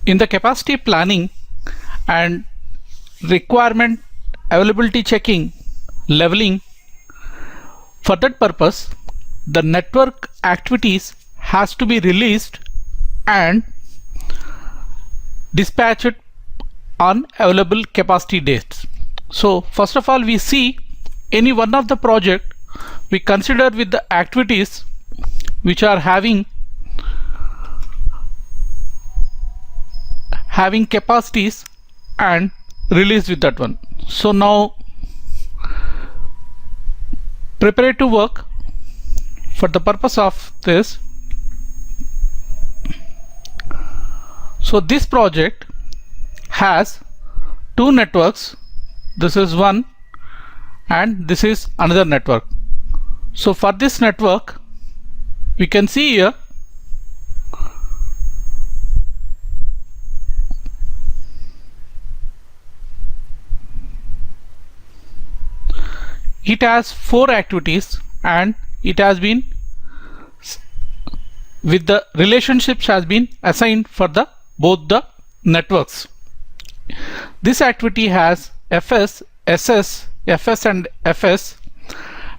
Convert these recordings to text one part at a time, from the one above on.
In the capacity planning and requirement availability checking, leveling, for that purpose the network activities has to be released and dispatched on available capacity dates. So first of all, we see any one of the project we consider with the activities which are having capacities and release with that one. So now preparative work for the purpose of this. So this project has two networks. This is one and this is another network. So for this network we can see here it has 4 activities and it has been with the relationships has been assigned for the both the networks. This activity has FS, SS, FS and FS,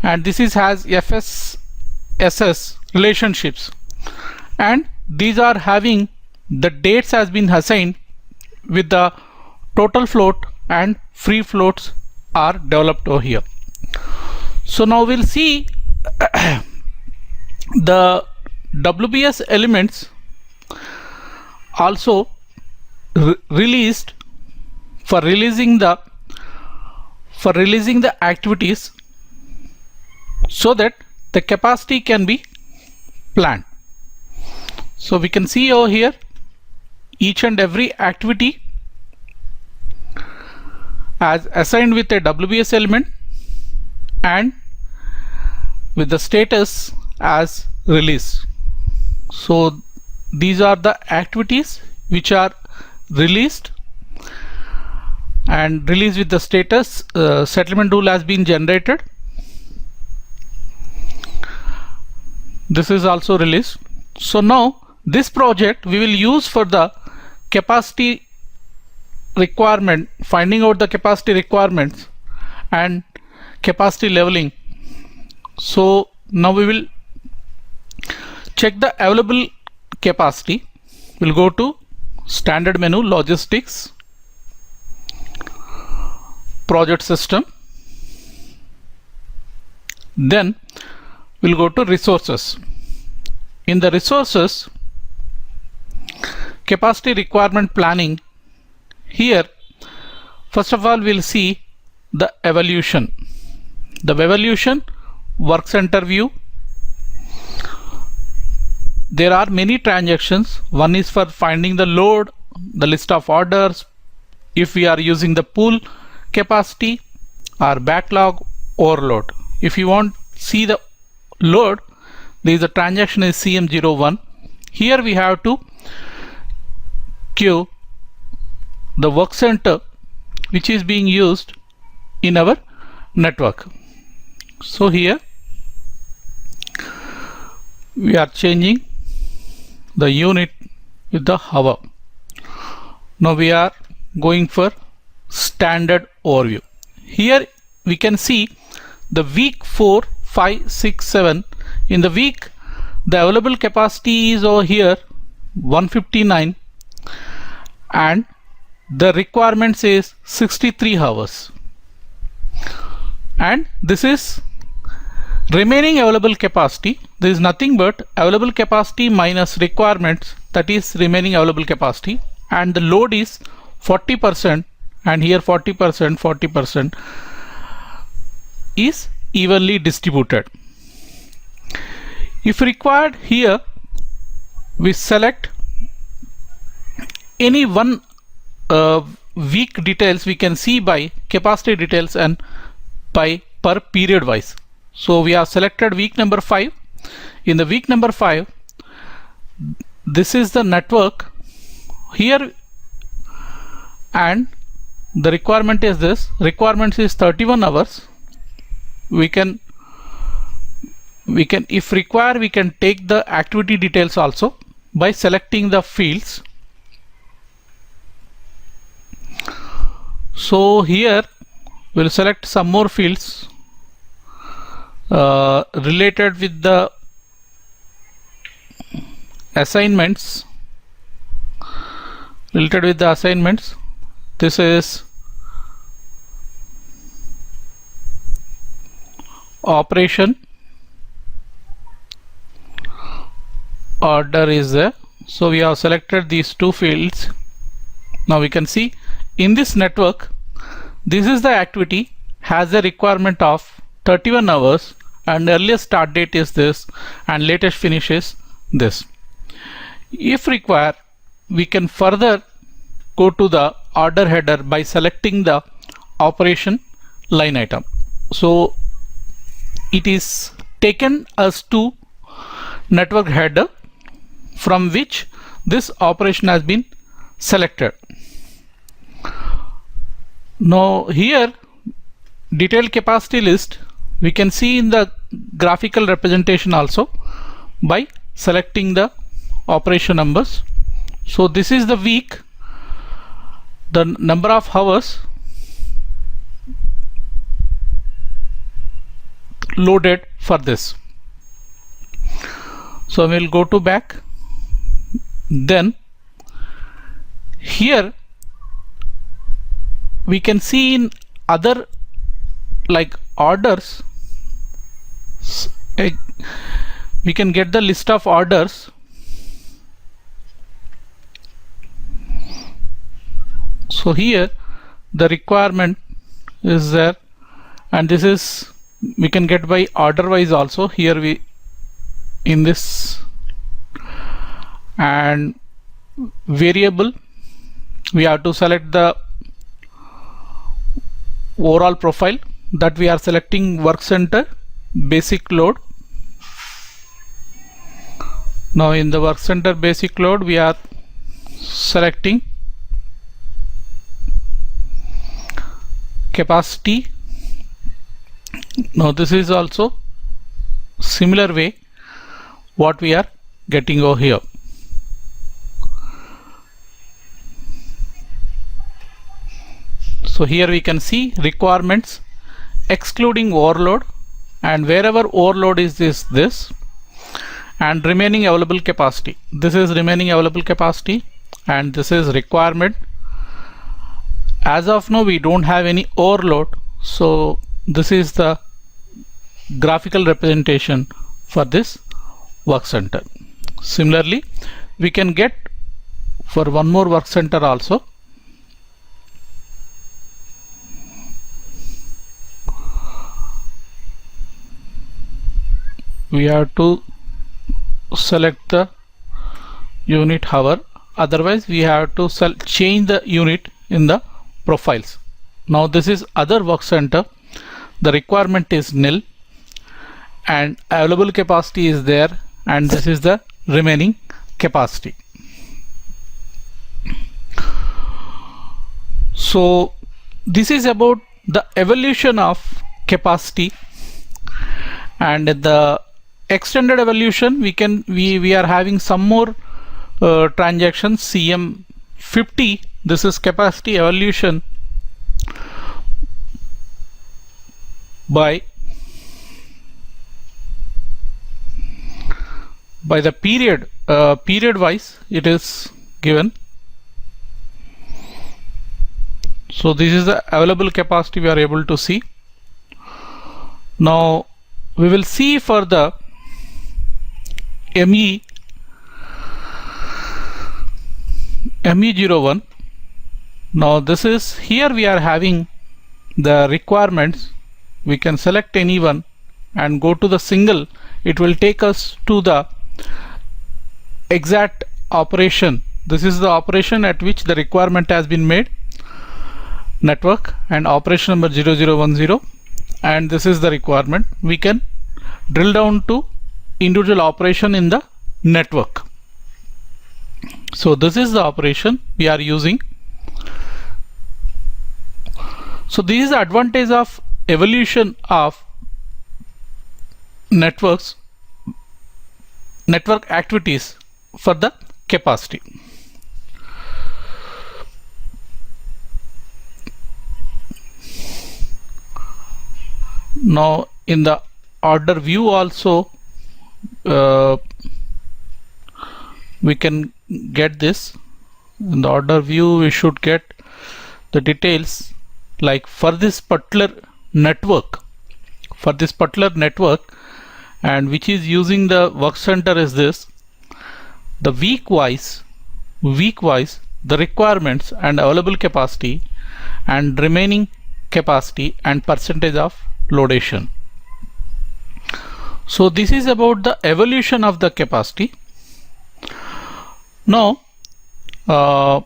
and this is has FS, SS relationships, and these are having the dates has been assigned with the total float and free floats are developed over here. So now we'll see the WBS elements also released for releasing the activities so that the capacity can be planned. So we can see over here each and every activity as assigned with a WBS element and with the status as release. So these are the activities which are released and released with the status. Settlement rule has been generated. This is also released. So now this project we will use for the capacity requirement, finding out the capacity requirements and capacity leveling. So now we will check the available capacity. We'll go to standard menu, logistics, project system, then we'll go to resources. In the resources, capacity requirement planning, here first of all we'll see the evaluation. The evaluation work center view. There are many transactions. One is for finding the load, the list of orders, if we are using the pool capacity or backlog overload. If you want see the load, there is a transaction is CM01. Here we have to queue the work center which is being used in our network. So here we are changing the unit with the hour. Now we are going for standard overview. Here we can see the week 4, 5, 6, 7. In the week the available capacity is over here 159 and the requirement says 63 hours, and this is remaining available capacity. There is nothing but available capacity minus requirements, that is remaining available capacity, and the load is 40%, and here 40% is evenly distributed. If required, here we select any one week details. We can see by capacity details and by per period wise. So we have selected week number 5. In the week number 5, this is the network here, and the requirement is this. Requirement is 31 hours. We can if required we can take the activity details also by selecting the fields. So here we'll select some more fields related with the assignments. This is operation, order is there. So we have selected these two fields. Now we can see in this network, this is the activity, has a requirement of 31 hours, and earliest start date is this and latest finish is this. If required, we can further go to the order header by selecting the operation line item. So it is taken as to network header from which this operation has been selected. Now here detailed capacity list we can see in the graphical representation also by selecting the operation numbers. So this is the week, the number of hours loaded for this. So we'll go to back. Then here we can see in other like orders, we can get the list of orders. So here the requirement is there, and this is we can get by order wise also. Here we in this, and variable we have to select the overall profile that we are selecting work center basic load. Now in the work center basic load we are selecting capacity. Now this is also similar way what we are getting over here. So here we can see requirements excluding overload, and wherever overload is this, and remaining available capacity. This is remaining available capacity, and this is requirement. As of now we don't have any overload, so this is the graphical representation for this work center. Similarly we can get for one more work center also. We have to select the unit hour, otherwise we have to change the unit in the profiles. Now this is other work center, the requirement is nil and available capacity is there, and this is the remaining capacity. So this is about the evolution of capacity, and the extended evolution we are having some more transactions. CM50, this is capacity evolution by the period wise it is given. So this is the available capacity we are able to see. Now we will see for the ME01. Now this is, here we are having the requirements. We can select any one and go to the single. It will take us to the exact operation. This is the operation at which the requirement has been made, network, and operation number 0010, and this is the requirement. We can drill down to individual operation in the network. So this is the operation we are using. So this is the advantage of evolution of network activities for the capacity. Now in the order view also we can get this. In the order view we should get the details, like for this particular network, and which is using the work center is this, the week wise the requirements and available capacity and remaining capacity and percentage of loadation. So this is about the evolution of the capacity. Now we'll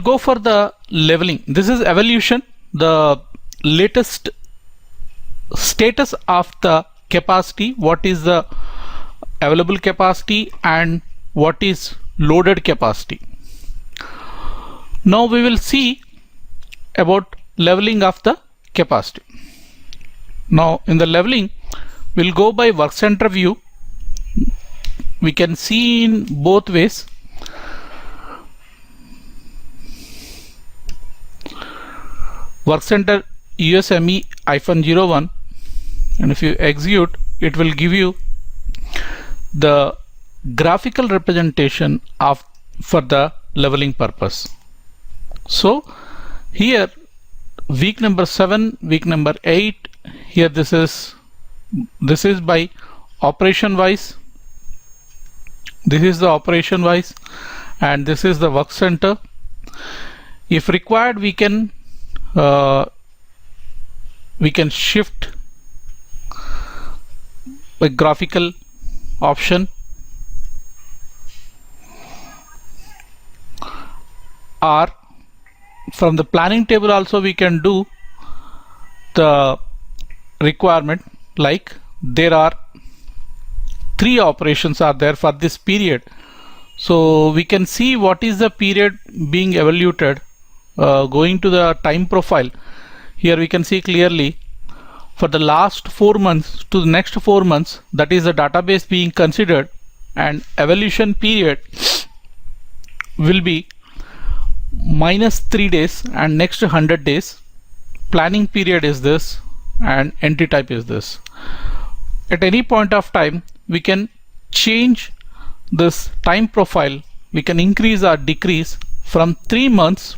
go for the leveling. This is evolution, the latest status of the capacity, what is the available capacity and what is loaded capacity. Now we will see about leveling of the capacity. Now in the leveling we'll go by work center view. We can see in both ways. Work center USME-01, and if you execute, it will give you the graphical representation of for the leveling purpose. So here week number 7, week number 8, here this is by operation wise. This is the operation wise and this is the work center. If required, we can shift a graphical option, or from the planning table also we can do the requirement, like there are 3 operations are there for this period. So we can see what is the period being evaluated. Going to the time profile, here we can see clearly for the last 4 months to the next 4 months, that is the database being considered, and evolution period will be -3 days and next 100 days. Planning period is this and entry type is this. At any point of time we can change this time profile, we can increase or decrease from 3 months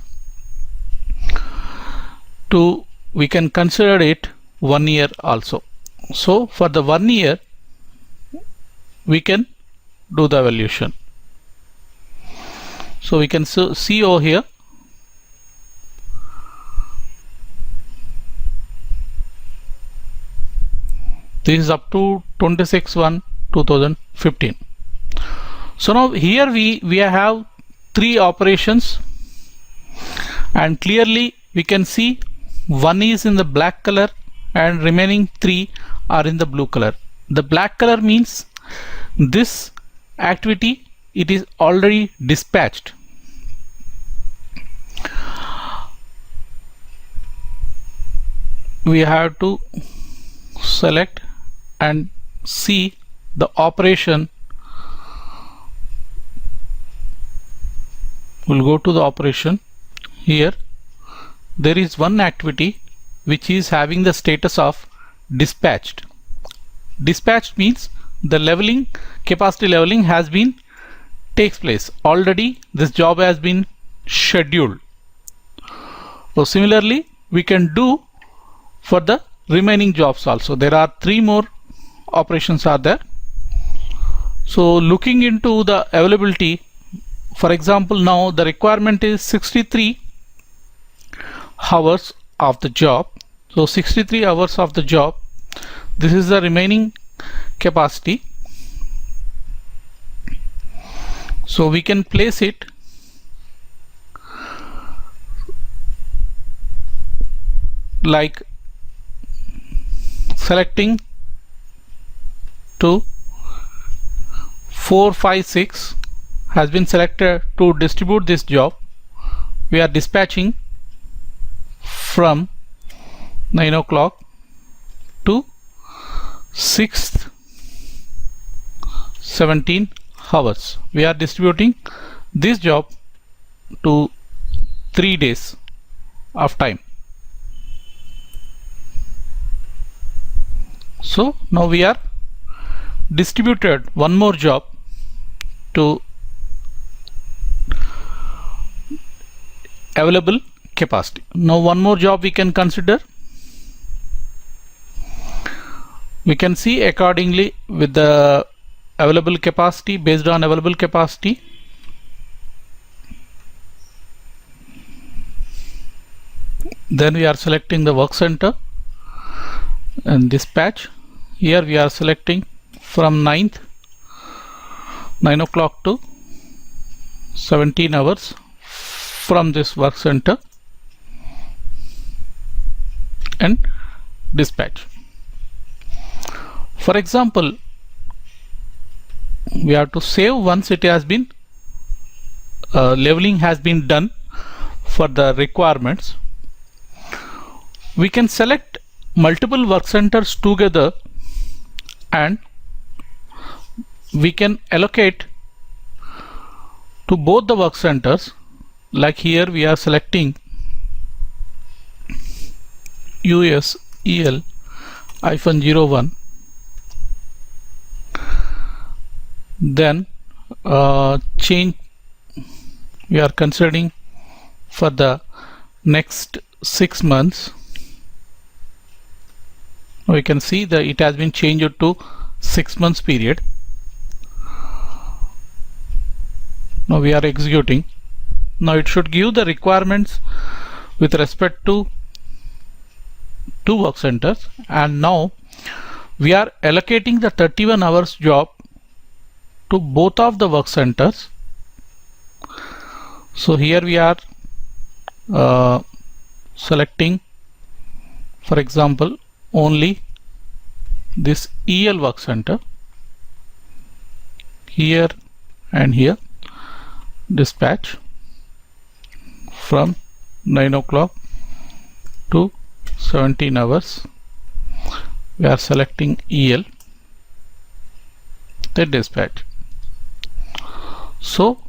to, we can consider it 1 year also. So for the 1 year we can do the evaluation. So we can see over here this is up to 26/1/2015. So now here we have 3 operations, and clearly we can see 1 is in the black color and remaining 3 are in the blue color. The black color means this activity, it is already dispatched. We have to select and see the operation. We'll go to the operation. Here there is one activity which is having the status of dispatched. Dispatched means the leveling, capacity leveling has been takes place already. This job has been scheduled. So similarly we can do for the remaining jobs also. There are 3 more operations are there. So looking into the availability, for example, now the requirement is 63 hours of the job. So 63 hours of the job, this is the remaining capacity. So we can place it like selecting to 4, 5, 6 has been selected to distribute this job. We are dispatching from 9 o'clock to 6th 17 hours. We are distributing this job to 3 days of time. So now we are distributed one more job to available capacity. Now one more job we can consider. We can see accordingly with the available capacity, based on available capacity. Then we are selecting the work center and dispatch. Here we are selecting from 9 o'clock to 17 hours from this work center and dispatch. For example, we have to save once it has been leveling has been done for the requirements. We can select multiple work centers together and we can allocate to both the work centers. Like here we are selecting USEL-01, then change we are considering for the next 6 months. We can see that it has been changed to 6 months period. Now we are executing. Now it should give the requirements with respect to 2 work centers, and now we are allocating the 31 hours job to both of the work centers. So here we are selecting, for example, only this EL work center, here and here, dispatch from 9 o'clock to 17 hours. We are selecting EL, the dispatch. So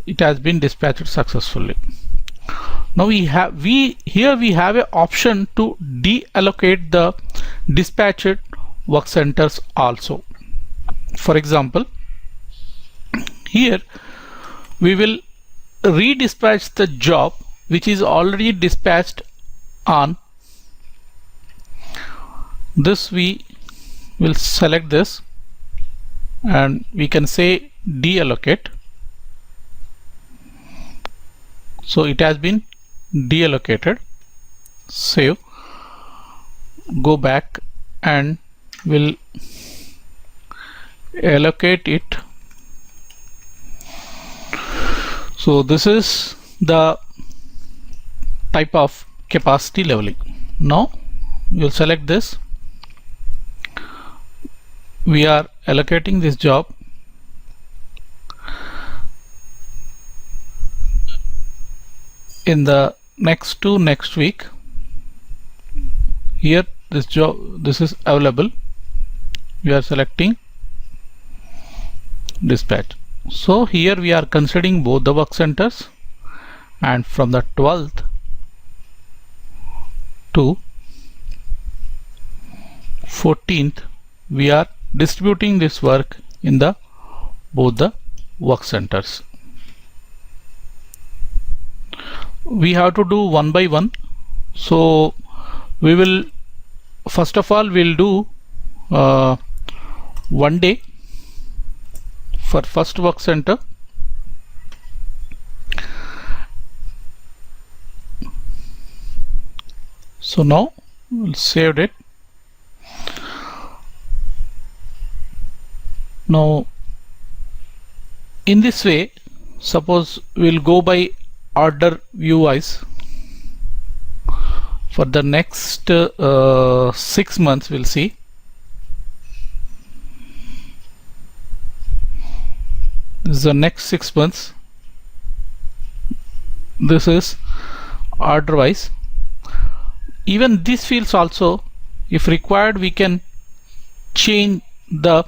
it has been dispatched successfully. Now we have an option to deallocate the dispatched work centers also. For example, here we will redispatch the job which is already dispatched on this. We will select this and we can say deallocate. So it has been deallocated. Save, go back and we'll allocate it. So this is the type of capacity leveling. Now you'll select this. We are allocating this job in the next week. Here this is available. We are selecting dispatch. So here we are considering both the work centers, and from the 12th to 14th we are distributing this work in the both the work centers. We have to do one by one. So we will first of all we'll do 1 day for first work center. So now we'll save it. Now in this way, suppose we'll go by order view wise. For the next 6 months we'll see. This is the next 6 months. This is order wise. Even these fields also, if required, we can change the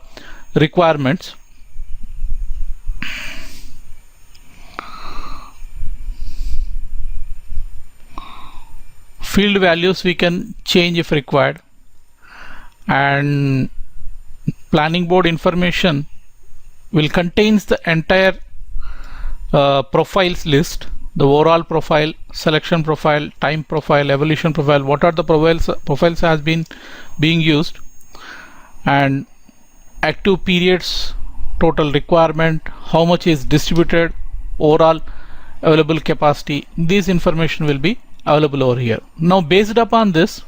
requirements. Field values we can change if required, and planning board information will contains the entire profiles list, the overall profile, selection profile, time profile, evolution profile, what are the profiles has been being used, and active periods, total requirement, how much is distributed, overall available capacity. This information will be available over here. Now based upon this,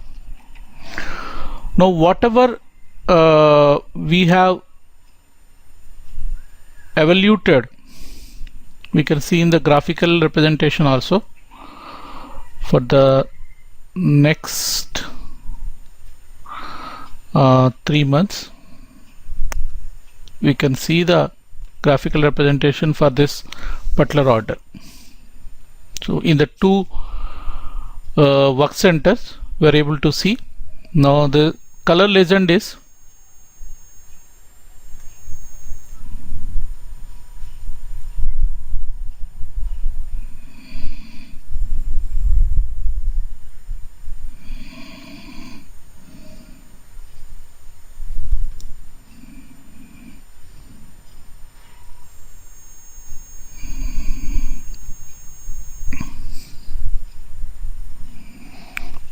now whatever we have evaluated, we can see in the graphical representation also for the next 3 months. We can see the graphical representation for this particular order. So in the two work centers we are able to see. Now the color legend is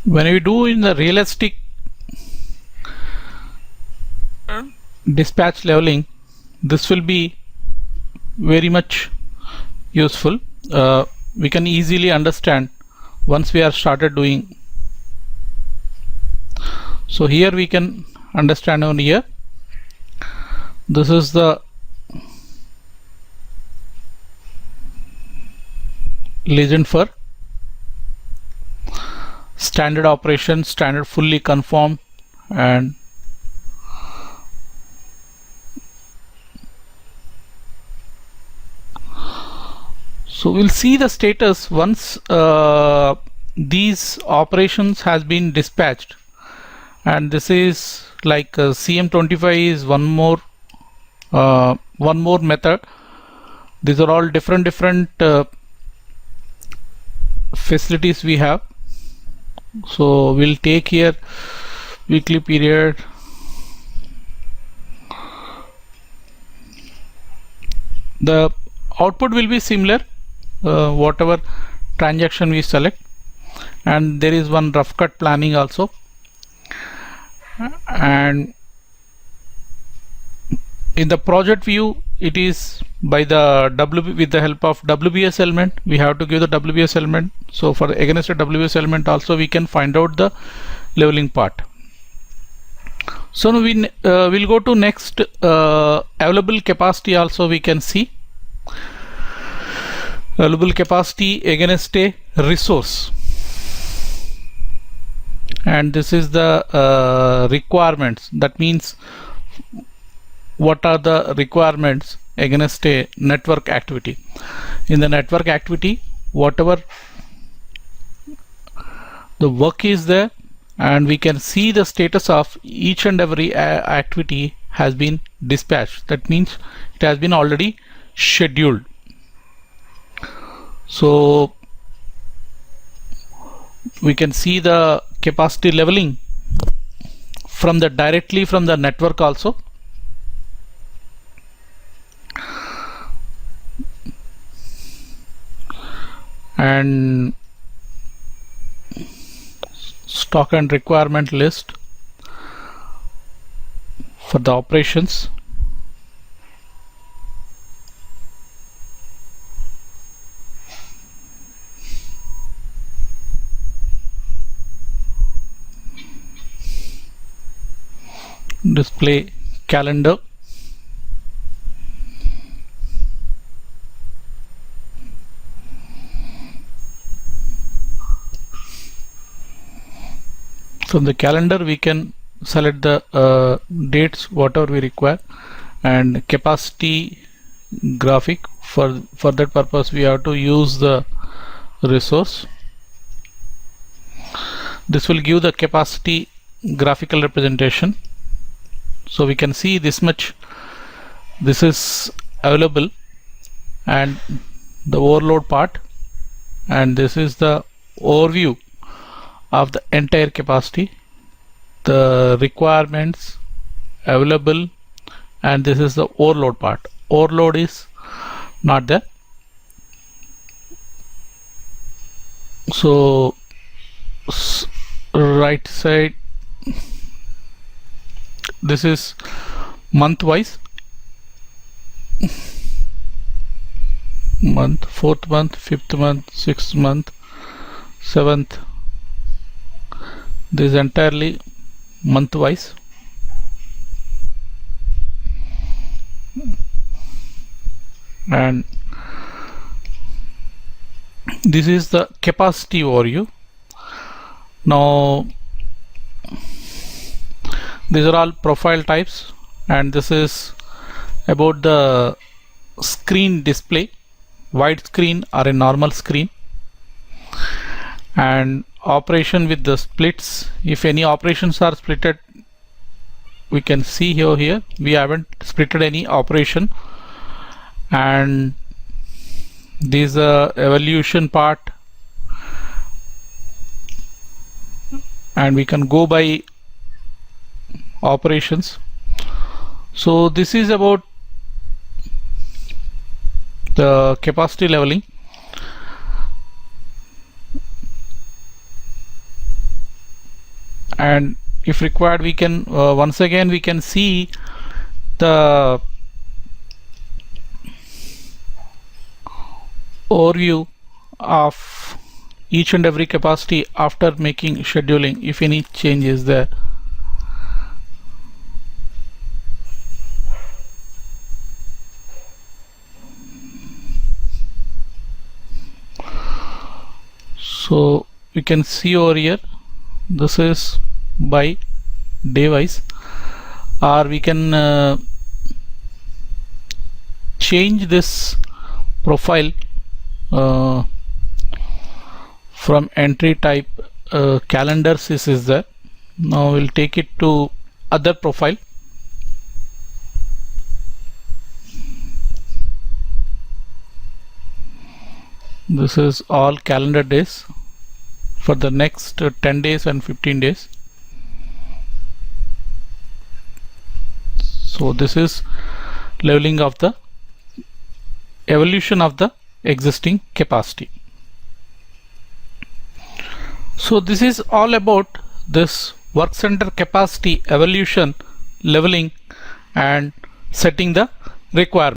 when we do in the realistic dispatch leveling, this will be very much useful. We can easily understand once we are started doing. So here we can understand on here, this is the legend for standard operation, standard fully conformed, and so we'll see the status once these operations has been dispatched. And this is like CM25 is one more method. These are all different facilities we have. So we'll take here weekly period, the output will be similar whatever transaction we select, and there is one rough cut planning also. And in the project view, it is by the with the help of WBS element, we have to give the WBS element. So for against a WBS element also we can find out the leveling part. So now we will go to next available capacity. Also we can see available capacity against a resource, and this is the requirements. That means what are the requirements against a network activity. In the network activity, whatever the work is there, and we can see the status of each and every activity has been dispatched. That means it has been already scheduled. So we can see the capacity leveling from the directly from the network also. And stock and requirement list for the operations. Display calendar. From the calendar we can select the dates whatever we require, and capacity graphic. For that purpose we have to use the resource. This will give the capacity graphical representation. So we can see this much, this is available, and the overload part, and this is the overview of the entire capacity. the requirements available, and this is the overload part. Overload is not there. So right side, this is month wise, month, 4th month, 5th month, 6th month, 7th. This is entirely month wise. And this is the capacity overview. Now these are all profile types, and this is about the screen display, wide screen or a normal screen, and operation with the splits. If any operations are splitted, we can see here we haven't splitted any operation. And this evolution part, and we can go by operations. So this is about the capacity leveling. And if required, we can once again we can see the overview of each and every capacity after making scheduling, if any change is there. So we can see over here, this is by day wise, or we can change this profile from entry type. Calendars is there. Now we'll take it to other profile. This is all calendar days for the next 10 days and 15 days. So this is leveling of the evolution of the existing capacity. So this is all about this work center capacity evolution, leveling, and setting the requirement.